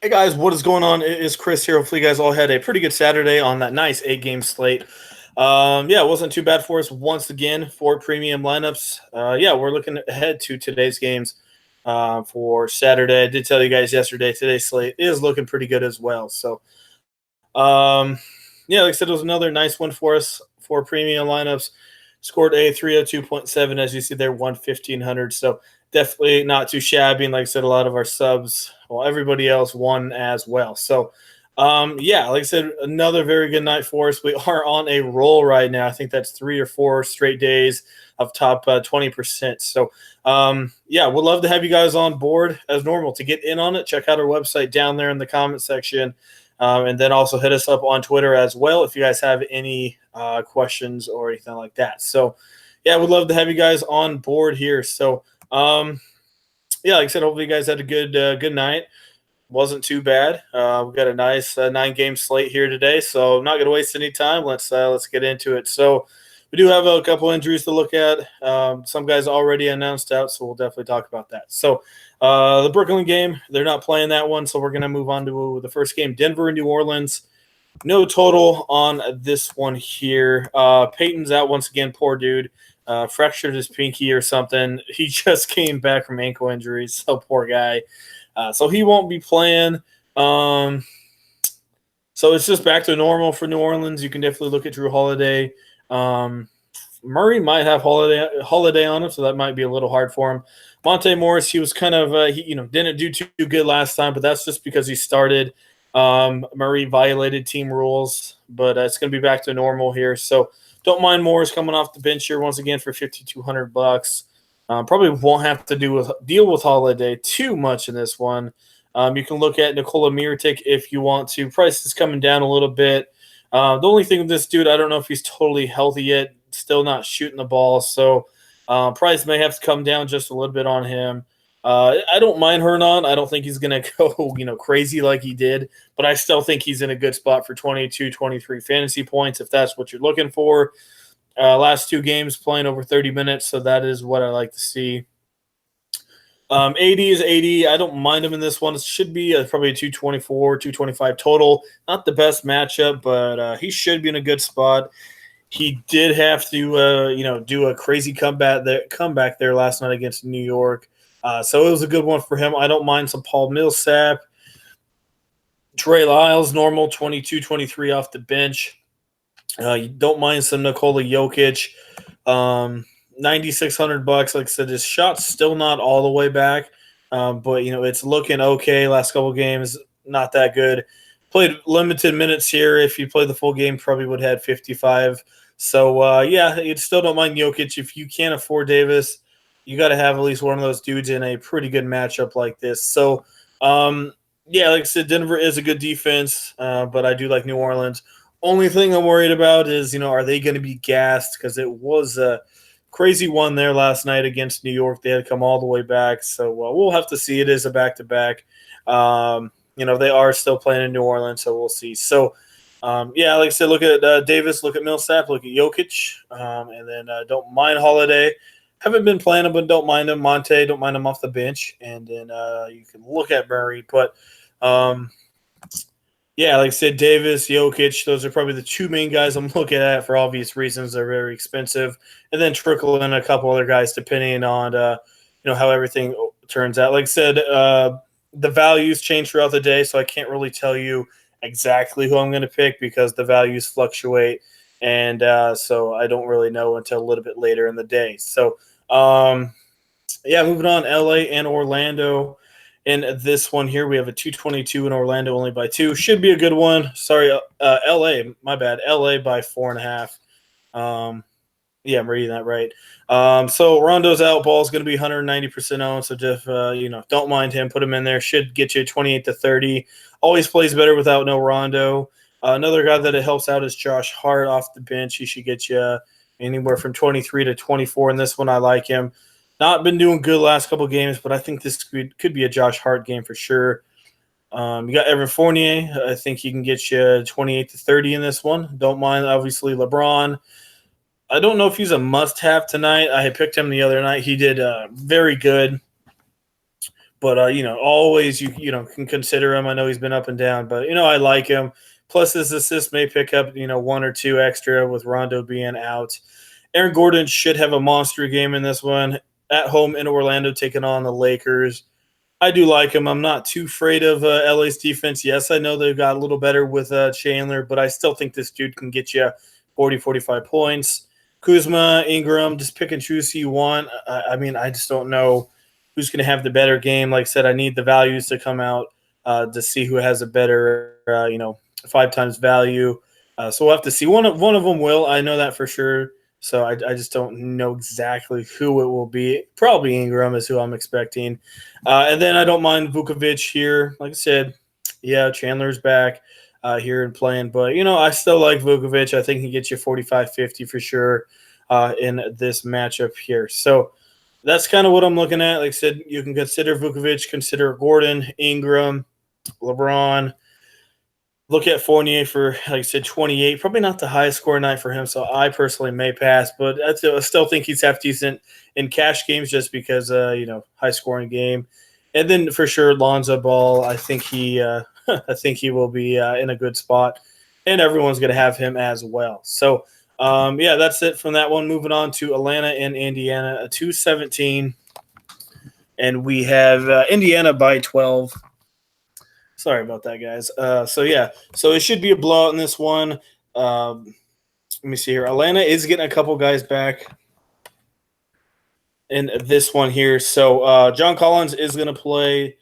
Hey guys, what is going on? It is Chris here. Hopefully, you guys all had a pretty good Saturday on that nice 8 game slate. Yeah, it wasn't too bad for us once again for premium lineups. Yeah, we're looking ahead to today's games for Saturday. I did tell you guys yesterday, today's slate is looking pretty good as well. Um, yeah, like I said, it was another nice one for us for premium lineups. Scored a 302.7, as you see there, 1,500. So definitely not too shabby. And like I said, a lot of our subs, well, everybody else won as well. Yeah, like I said, another very good night for us. We are on a roll right now. I think that's 3 or 4 straight days of top 20%. Yeah, we'd love to have you guys on board as normal. To get in on it, check out our website down there in the comment section. And then also hit us up on Twitter as well if you guys have any questions or anything like that. Yeah, we'd love to have you guys on board here. Yeah, like I said, hopefully you guys had a good night. Wasn't too bad. We've got a nice 9 game slate here today, so I'm not going to waste any time. Let's get into it. So we do have a couple injuries to look at. Some guys already announced out, so we'll definitely talk about that. The Brooklyn game, they're not playing that one, so we're going to move on to the first game, Denver and New Orleans. No total on this one here. Peyton's out once again, poor dude. Fractured his pinky or something. He just came back from ankle injuries, so poor guy. So he won't be playing. So it's just back to normal for New Orleans. You can definitely look at Drew Holiday. Murray might have Holiday on him, so that might be a little hard for him. Monte Morris, he was kind of didn't do too good last time, but that's just because he started. Murray violated team rules, but it's going to be back to normal here. So don't mind Morris coming off the bench here once again for $5,200. Probably won't have to deal with Holiday too much in this one. You can look at Nikola Mirotic if you want to. Price is coming down a little bit. The only thing with this dude, I don't know if he's totally healthy yet. Still not shooting the ball, so price may have to come down just a little bit on him. I don't mind Hernan. I don't think he's going to go crazy like he did, but I still think he's in a good spot for 22, 23 fantasy points if that's what you're looking for. Last 2 games playing over 30 minutes, so that is what I like to see. 80 is 80. I don't mind him in this one. It should be probably a 224, 225 total. Not the best matchup, but he should be in a good spot. He did have to, do a crazy comeback there last night against New York. So it was a good one for him. I don't mind some Paul Millsap. Trey Lyles, normal, 22, 23 off the bench. You don't mind some Nikola Jokic. $9,600. Like I said, his shot's still not all the way back, but it's looking okay. Last couple games, not that good. Played limited minutes here. If you play the full game, probably would have had 55. Yeah, you still don't mind Jokic. If you can't afford Davis, you got to have at least one of those dudes in a pretty good matchup like this. Yeah, like I said, Denver is a good defense, but I do like New Orleans. Only thing I'm worried about is, are they going to be gassed? Because it was a crazy one there last night against New York. They had to come all the way back. So we'll have to see. It is a back-to-back. They are still playing in New Orleans, so we'll see. Yeah, like I said, look at Davis, look at Millsap, look at Jokic, and then don't mind Holiday. Haven't been playing him, but don't mind him. Monte, don't mind him off the bench. And then you can look at Murray. But yeah, like I said, Davis, Jokic, those are probably the 2 main guys I'm looking at for obvious reasons. They're very expensive. And then trickle in a couple other guys depending on, how everything turns out. Like I said, the values change throughout the day, so I can't really tell you exactly who I'm going to pick because the values fluctuate. And so I don't really know until a little bit later in the day. Yeah, moving on, LA and Orlando. In this one here, we have a 222 in Orlando, only by 2. Should be a good one. Sorry, LA, my bad. LA by 4.5. Yeah, I'm reading that right. So Rondo's out. Ball's going to be 190% owned. So just, don't mind him. Put him in there. Should get you 28 to 30. Always plays better without no Rondo. Another guy that it helps out is Josh Hart off the bench. He should get you anywhere from 23 to 24 in this one. I like him. Not been doing good last couple games, but I think this could be a Josh Hart game for sure. You got Evan Fournier. I think he can get you 28 to 30 in this one. Don't mind, obviously, LeBron. I don't know if he's a must-have tonight. I had picked him the other night. He did very good. But always you can consider him. I know he's been up and down, but I like him. Plus, his assist may pick up one or two extra with Rondo being out. Aaron Gordon should have a monster game in this one at home in Orlando, taking on the Lakers. I do like him. I'm not too afraid of LA's defense. Yes, I know they've got a little better with Chandler, but I still think this dude can get you 40, 45 points. Kuzma, Ingram, just pick and choose who you want. I mean, I just don't know who's going to have the better game. Like I said, I need the values to come out to see who has a better, 5 times value. So we'll have to see. One of them will. I know that for sure. So I just don't know exactly who it will be. Probably Ingram is who I'm expecting. And then I don't mind Vukovic here. Like I said, yeah, Chandler's back here and playing. But, I still like Vukovic. I think he gets you 45, 50 for sure in this matchup here. So that's kind of what I'm looking at. Like I said, you can consider Vukovic, consider Gordon, Ingram, LeBron. Look at Fournier for, like I said, 28. Probably not the highest score night for him, so I personally may pass. But I still think he's half decent in cash games just because, high scoring game. And then for sure, Lonzo Ball. I think he will be in a good spot, and everyone's going to have him as well. So, that's it from that one. Moving on to Atlanta and Indiana, a 217, and we have Indiana by 12. Sorry about that, guys. So it should be a blowout in this one. Let me see here. Atlanta is getting a couple guys back in this one here. So John Collins is going to play.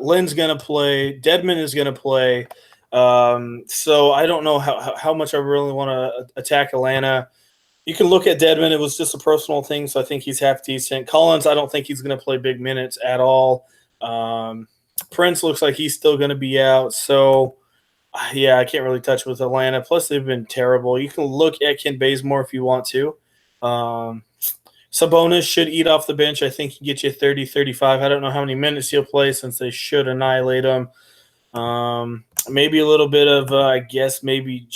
Lynn's going to play. Dedmon is going to play. So I don't know how much I really want to attack Atlanta. You can look at Dedmon. It was just a personal thing, so I think he's half decent. Collins, I don't think he's going to play big minutes at all. Prince looks like he's still going to be out. So, yeah, I can't really touch with Atlanta. Plus, they've been terrible. You can look at Ken Bazemore if you want to. Sabonis should eat off the bench. I think he gets you 30, 35. I don't know how many minutes he'll play since they should annihilate him. Maybe a little bit of, maybe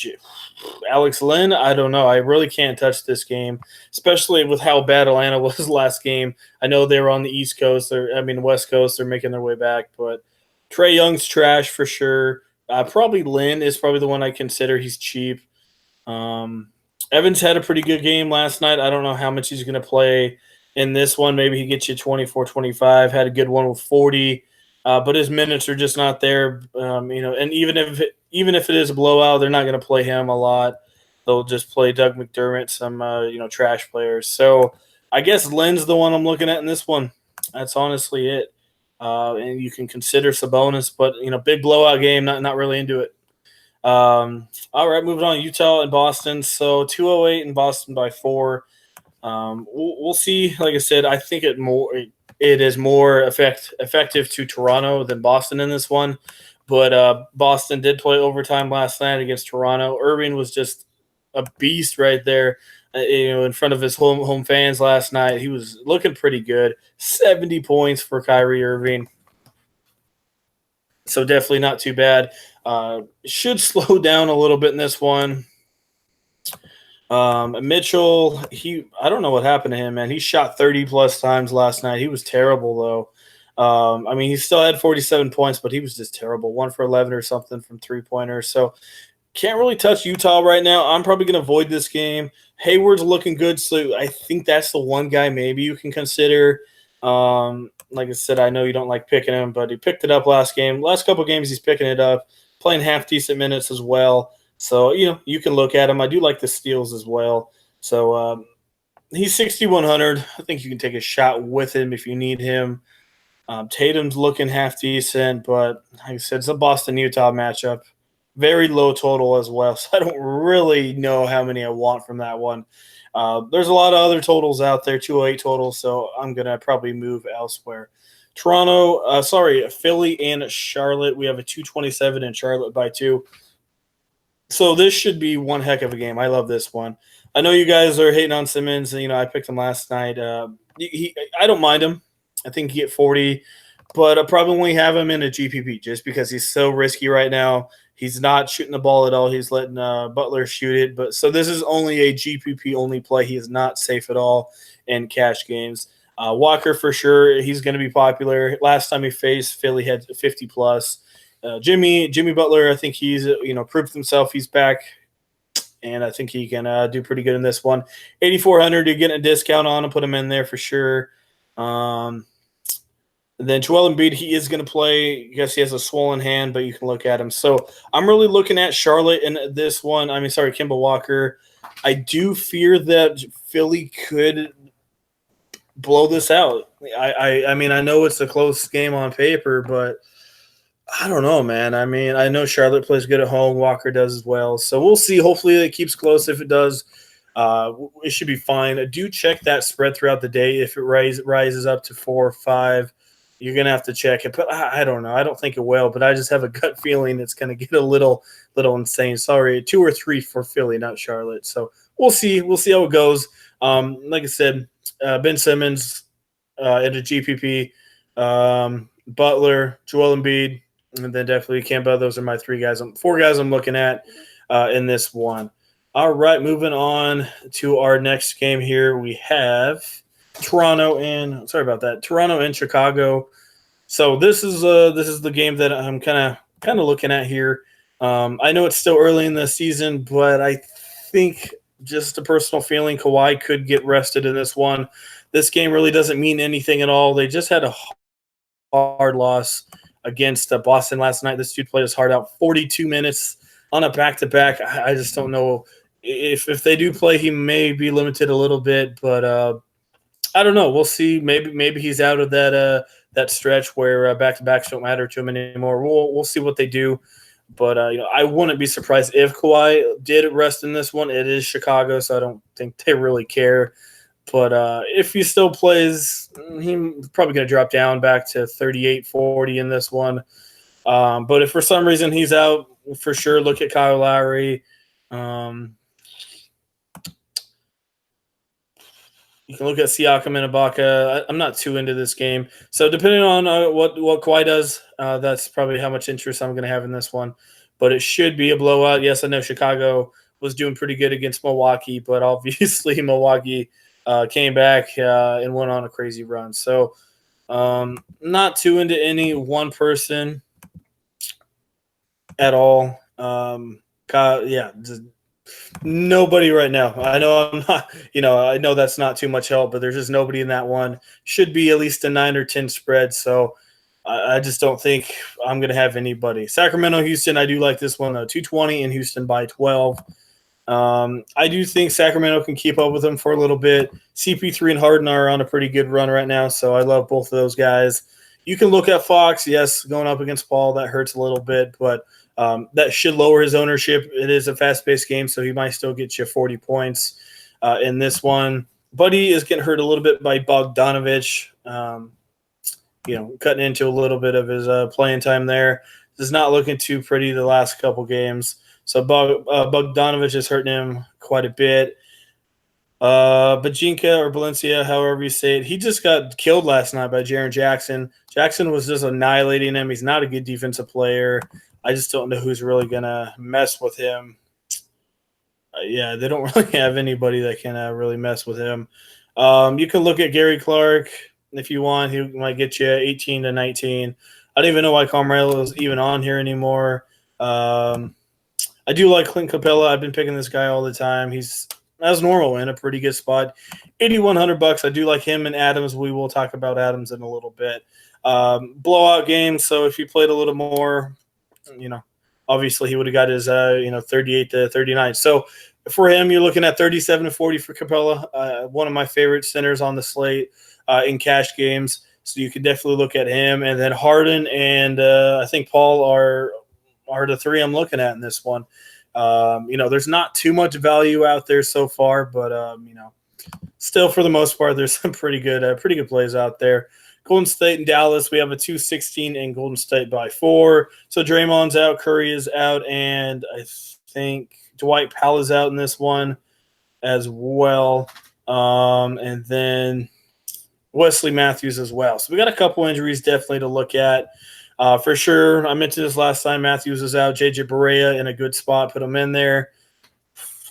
Alex Lynn. I don't know. I really can't touch this game, especially with how bad Atlanta was last game. I know they were on the East Coast. West Coast. They're making their way back. But Trae Young's trash for sure. Probably Lynn is probably the one I consider. He's cheap. Evans had a pretty good game last night. I don't know how much he's going to play in this one. Maybe he gets you 24, 25. Had a good one with 40. But his minutes are just not there, and even if it is a blowout, they're not going to play him a lot. They'll just play Doug McDermott, some trash players. So I guess Lynn's the one I'm looking at in this one. That's honestly it. And you can consider Sabonis, but big blowout game. Not really into it. All right, moving on. Utah and Boston. So 208 in Boston by 4. We'll see. Like I said, I think it is more effective to Toronto than Boston in this one. But Boston did play overtime last night against Toronto. Irving was just a beast right there, in front of his home fans last night. He was looking pretty good. 70 points for Kyrie Irving. So definitely not too bad. Should slow down a little bit in this one. Mitchell, I don't know what happened to him, man. He shot 30-plus times last night. He was terrible, though. He still had 47 points, but he was just terrible. 1 for 11 or something from three-pointers. So can't really touch Utah right now. I'm probably going to avoid this game. Hayward's looking good, so I think that's the one guy maybe you can consider. Like I said, I know you don't like picking him, but he picked it up last game. Last couple games he's picking it up, playing half-decent minutes as well. So, you can look at him. I do like the steals as well. So, he's 6,100. I think you can take a shot with him if you need him. Tatum's looking half decent, but like I said, it's a Boston-Utah matchup. Very low total as well, so I don't really know how many I want from that one. There's a lot of other totals out there, 208 totals, so I'm going to probably move elsewhere. Philly and Charlotte. We have a 227 in Charlotte by 2. So this should be one heck of a game. I love this one. I know you guys are hating on Simmons. I picked him last night. I don't mind him. I think he get 40, but I probably won't have him in a GPP just because he's so risky right now. He's not shooting the ball at all. He's letting Butler shoot it. But so this is only a GPP only play. He is not safe at all in cash games. Walker for sure, he's going to be popular. Last time he faced Philly had 50 plus. Jimmy Butler, I think he's proved himself. He's back, and I think he can do pretty good in this one. 8,400, you're getting a discount on him. Put him in there for sure. Then Joel Embiid, he is going to play. I guess he has a swollen hand, but you can look at him. So I'm really looking at Charlotte in this one. Kemba Walker. I do fear that Philly could blow this out. I know it's a close game on paper, but I don't know, man. I know Charlotte plays good at home. Walker does as well. So we'll see. Hopefully it keeps close. If it does, it should be fine. Do check that spread throughout the day. If it rises up to 4 or 5, you're going to have to check it. But I don't know. I don't think it will, but I just have a gut feeling it's going to get a little insane. Sorry, 2 or 3 for Philly, not Charlotte. So we'll see. We'll see how it goes. Like I said, Ben Simmons at a GPP, Butler, Joel Embiid, and then definitely Kemba. Those are my 4 guys I'm looking at in this one. All right, moving on to our next game here. We have Toronto and Chicago. So this is the game that I'm kind of looking at here. I know it's still early in the season, but I think just a personal feeling, Kawhi could get rested in this one. This game really doesn't mean anything at all. They just had a hard loss against Boston last night. This dude played his heart out, 42 minutes on a back-to-back. I just don't know if they do play, he may be limited a little bit, but I don't know. We'll see. Maybe he's out of that stretch where back-to-backs don't matter to him anymore. We'll see what they do. But I wouldn't be surprised if Kawhi did rest in this one. It is Chicago, so I don't think they really care. But if he still plays, he's probably going to drop down back to 38, 40 in this one. But if for some reason he's out, for sure, look at Kyle Lowry. You can look at Siakam and Ibaka. I'm not too into this game. So depending on what Kawhi does, that's probably how much interest I'm going to have in this one. But it should be a blowout. Yes, I know Chicago was doing pretty good against Milwaukee, but obviously Milwaukee came back and went on a crazy run. So not too into any one person at all. Nobody right now. I know I'm not, I know that's not too much help, but there's just nobody in that one. Should be at least a 9 or 10 spread. So I just don't think I'm going to have anybody. Sacramento, Houston, I do like this one, 220 in Houston by 12. I do think Sacramento can keep up with them for a little bit. CP3 and Harden are on a pretty good run right now, so I love both of those guys. You can look at Fox. Yes, going up against Paul, that hurts a little bit, but that should lower his ownership. It is a fast-paced game, so he might still get you 40 points in this one. Buddy is getting hurt a little bit by Bogdanovich, cutting into a little bit of his playing time there. Is not looking too pretty the last couple games. So Bogdanovich is hurting him quite a bit. Bajinka or Valencia, however you say it, he just got killed last night by Jaren Jackson. Jackson was just annihilating him. He's not a good defensive player. I just don't know who's really going to mess with him. They don't really have anybody that can really mess with him. You can look at Gary Clark if you want. He might get you 18 to 19. I don't even know why Carmelo is even on here anymore. I do like Clint Capella. I've been picking this guy all the time. He's, as normal, in a pretty good spot. $8,100. I do like him and Adams. We will talk about Adams in a little bit. Blowout game. So if he played a little more, obviously he would have got his 38 to 39. So for him, you're looking at 37 to 40 for Capella. One of my favorite centers on the slate in cash games. So you could definitely look at him. And then Harden and I think Paul are the 3 I'm looking at in this one. There's not too much value out there so far, but still for the most part, there's some pretty good plays out there. Golden State and Dallas, we have a 216 in Golden State by 4. So Draymond's out, Curry is out, and I think Dwight Powell is out in this one as well. And then Wesley Matthews as well. So we got a couple injuries definitely to look at. For sure, I mentioned this last time, Matthews is out. J.J. Barea in a good spot, put him in there.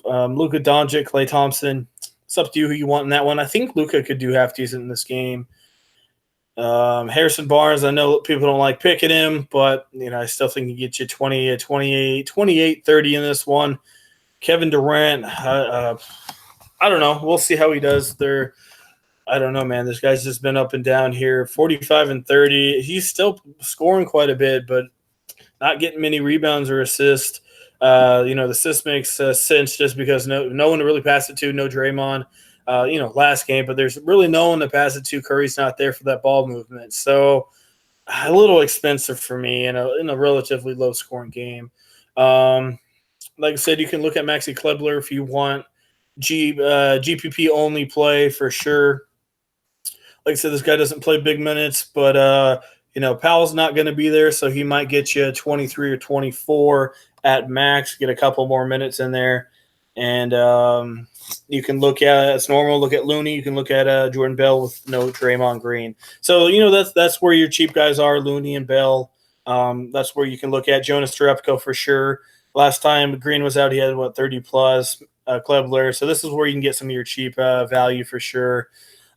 Luka Doncic, Klay Thompson, It's up to you who you want in that one. I think Luca could do half decent in this game. Harrison Barnes, I know people don't like picking him, but I still think he gets you 20, 28, 28, 30 in this one. Kevin Durant, I don't know. We'll see how he does there. I don't know, man. This guy's just been up and down here. 45 and 30. He's still scoring quite a bit, but not getting many rebounds or assists. The assist makes sense just because no one to really pass it to, no Draymond. Last game, but there's really no one to pass it to. Curry's not there for that ball movement, so a little expensive for me in a relatively low scoring game. Like I said, you can look at Maxi Kleber if you want GPP only play for sure. Like I said, this guy doesn't play big minutes, but Powell's not going to be there, so he might get you 23 or 24 at max, get a couple more minutes in there. And you can look at it's normal. Look at Looney. You can look at Jordan Bell with no Draymond Green. So that's where your cheap guys are, Looney and Bell. That's where you can look at Jonas Jerebko for sure. Last time Green was out, he had 30 plus. Kleber. So this is where you can get some of your cheap value for sure.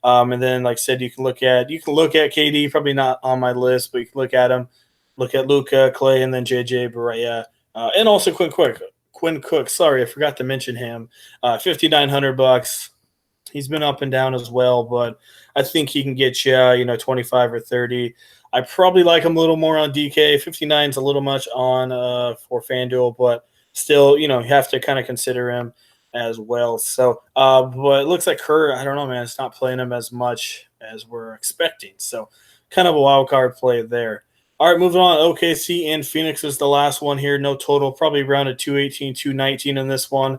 And then, like I said, you can look at KD. Probably not on my list, but you can look at him. Look at Luka, Clay, and then JJ Barea, and also Quinn Cook. Sorry, I forgot to mention him. $5,900. He's been up and down as well, but I think he can get you, 25 or 30. I probably like him a little more on DK. 59 is a little much on for Fanduel, but still, you have to kind of consider him as well. So, but it looks like Kerr, I don't know, man, it's not playing him as much as we're expecting. So, kind of a wild card play there. All right, moving on. OKC and Phoenix is the last one here. No total, probably around a 218, 219 in this one.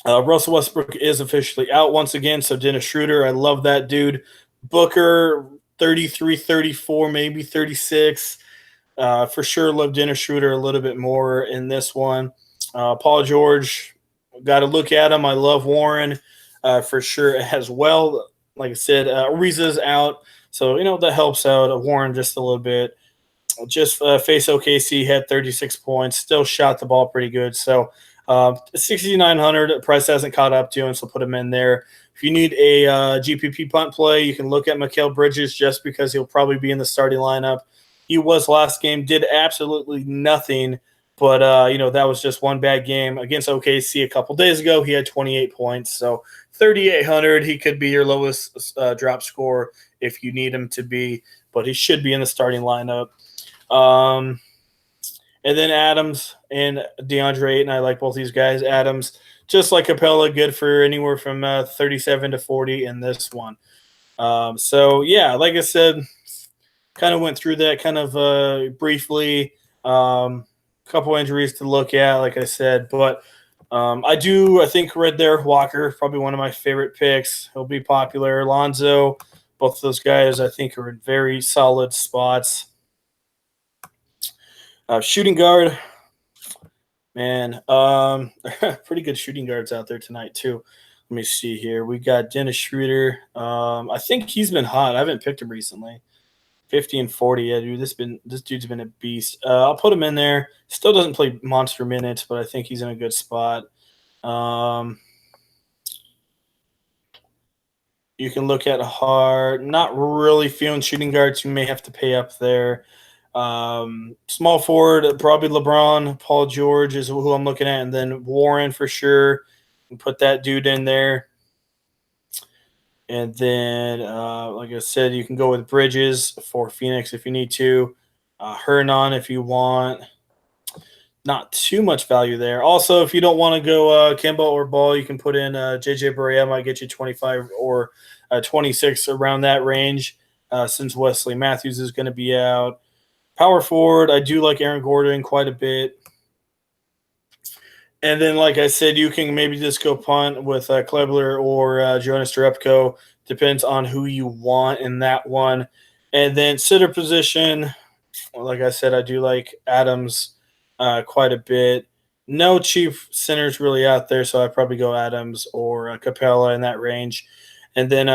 Russell Westbrook is officially out once again. So Dennis Schroeder, I love that dude. Booker, 33, 34, maybe 36. For sure, love Dennis Schroeder a little bit more in this one. Paul George, got to look at him. I love Warren for sure as well. Like I said, Ariza's out. So, that helps out Warren just a little bit. Just face OKC, had 36 points, still shot the ball pretty good. So, 6,900, price hasn't caught up to him, so put him in there. If you need a GPP punt play, you can look at Mikal Bridges just because he'll probably be in the starting lineup. He was last game, did absolutely nothing, but, that was just one bad game. Against OKC a couple days ago, he had 28 points. So 3,800, he could be your lowest drop score if you need him to be, but he should be in the starting lineup. And then Adams and DeAndre Ayton, I like both these guys. Adams, just like Capella, good for anywhere from 37 to 40 in this one. So, yeah, like I said, kind of went through that kind of briefly. Couple injuries to look at, like I said, but I think right there, Walker, probably one of my favorite picks. He'll be popular. Lonzo, both of those guys I think are in very solid spots. Shooting guard, man, pretty good shooting guards out there tonight too. Let me see here. We got Dennis Schroeder. I think he's been hot. I haven't picked him recently. 50 and 40. Yeah, dude, this dude's been a beast. I'll put him in there. Still doesn't play monster minutes, but I think he's in a good spot. You can look at Hart. Not really feeling shooting guards. You may have to pay up there. Small forward, probably LeBron. Paul George is who I'm looking at, and then Warren for sure. And put that dude in there. And then, like I said, you can go with Bridges for Phoenix if you need to. Hernan if you want. Not too much value there. Also, if you don't want to go Kemba or Ball, you can put in JJ Barea. Might get you 25 or 26 around that range since Wesley Matthews is going to be out. Power forward, I do like Aaron Gordon quite a bit. And then, like I said, you can maybe just go punt with Kleber or Jonas Jerebko. Depends on who you want in that one. And then sitter position, like I said, I do like Adams quite a bit. No cheap centers really out there, so I'd probably go Adams or Capella in that range. And then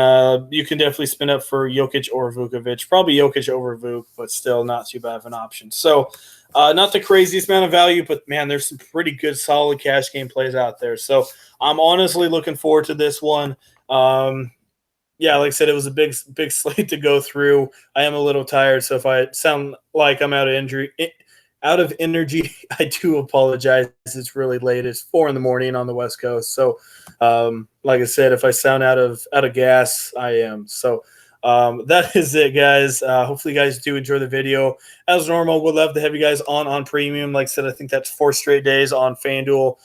you can definitely spin up for Jokic or Vukovic. Probably Jokic over Vuk, but still not too bad of an option. So not the craziest amount of value, but man, there's some pretty good, solid cash game plays out there. So I'm honestly looking forward to this one. Yeah, like I said, it was a big slate to go through. I am a little tired, so if I sound like I'm out of energy, I do apologize. It's really late. It's 4 in the morning on the West Coast. So, like I said, if I sound out of gas, I am. So that is it, guys. Hopefully, you guys do enjoy the video. As normal, we'd love to have you guys on premium. Like I said, I think that's 4 straight days on Fanduel.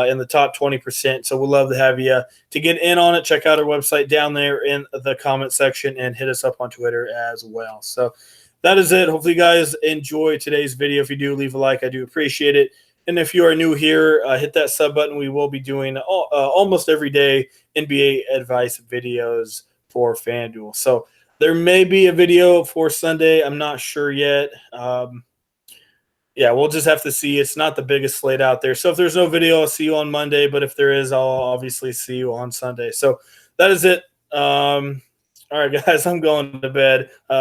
In the top 20%. So we'd love to have you to get in on it. Check out our website down there in the comment section and hit us up on Twitter as well. So that is it. Hopefully you guys enjoy today's video. If you do, leave a like. I do appreciate it. And if you are new here, hit that sub button. We will be doing almost every day NBA advice videos for FanDuel. So there may be a video for Sunday. I'm not sure yet. Yeah, we'll just have to see. It's not the biggest slate out there. So if there's no video, I'll see you on Monday. But if there is, I'll obviously see you on Sunday. So that is it. All right, guys, I'm going to bed. Peace.